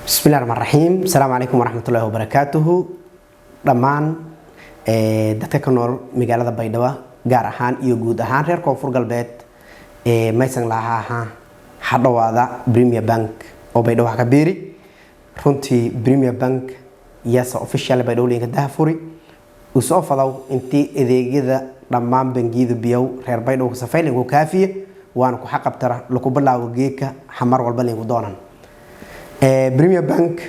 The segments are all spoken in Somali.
بسم الله الرحمن الرحيم. السلام عليكم ورحمة الله وبركاته. دمان dadka ka nool magaalada Baydhabo gaar ahaan iyo guud ahaan reer Koonfur Galbeed maysan lahaa hadhawaada Premier Bank oo Baydhabo ka beeri runtii Premier Bank yasa official Baydhabo linka daafuri u soo fadaw intii adeegyada dhamaan bangiyada biyow reer Baydhabo ka safayl ugu kaafiye waan ku xaqabtara lagu bilaawo geeka xamar walba lingu doonan Premier Bank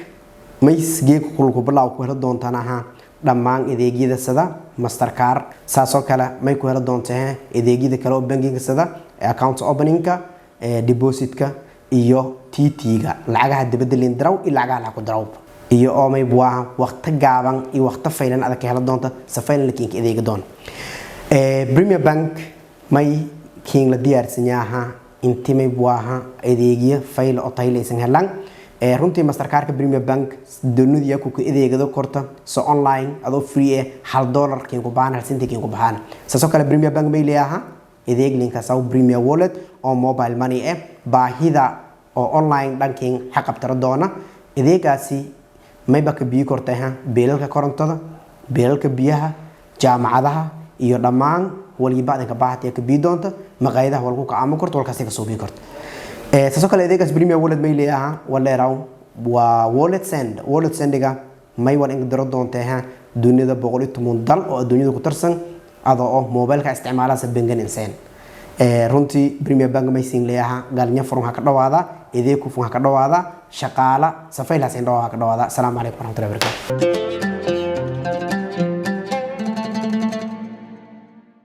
mays geeka ku bilaawo ku hela doontaan aha dhamaan adeegyada sida Mastercard saasoo kale may ku hela doontaan adeegyada kale oo bankiga sida account openingka depositka iyo TT-ga lacagaha dibadda leen daraw iyo lacagaha la ku daraw iyo oo may buuha waqti gaaban iyo waqti faylan adag ka hela doonta safaylan lakiin adeega doon Premier Bank may kiin la diyaarsan yahay intii may buuha adeegyo fayl oo taylaysan helaan runtii Mastercard Premier Bank doonadiya ku adeegado korta so online adoo free $1 kiin ku baahan halsintii kiin ku baahan saasoo kale Premier Bank may leeyahay adeeg linka saw Premier Wallet oo mobile money baahida oo online banking xaqabtara doona adeegaasi may baka biyo kortahay beelalka korontada beelalka biyaha jaamacadaha iyo dhamaan waliba adeega baahatiya ka biyo doonta maqaayadaha walku ka aamo korto walkaas ka soo biyo korto saasoo kale adeegaas Premier Wallet may leeyahay waleeraw waa wallet sendiga may war in diro doontaa dunida 110 dal oo adduunyada ku tarsan adoo mobilka isticmaalaya bangan insaan runtii Premier Bank may siin leeyahay galnya furun ka dhawaada adeeg ku furun ka dhawaada shaqaala safaylaas in dhawaada ka dhawaada. Assalaamu alaykum warahmatullahi wabarakatuh.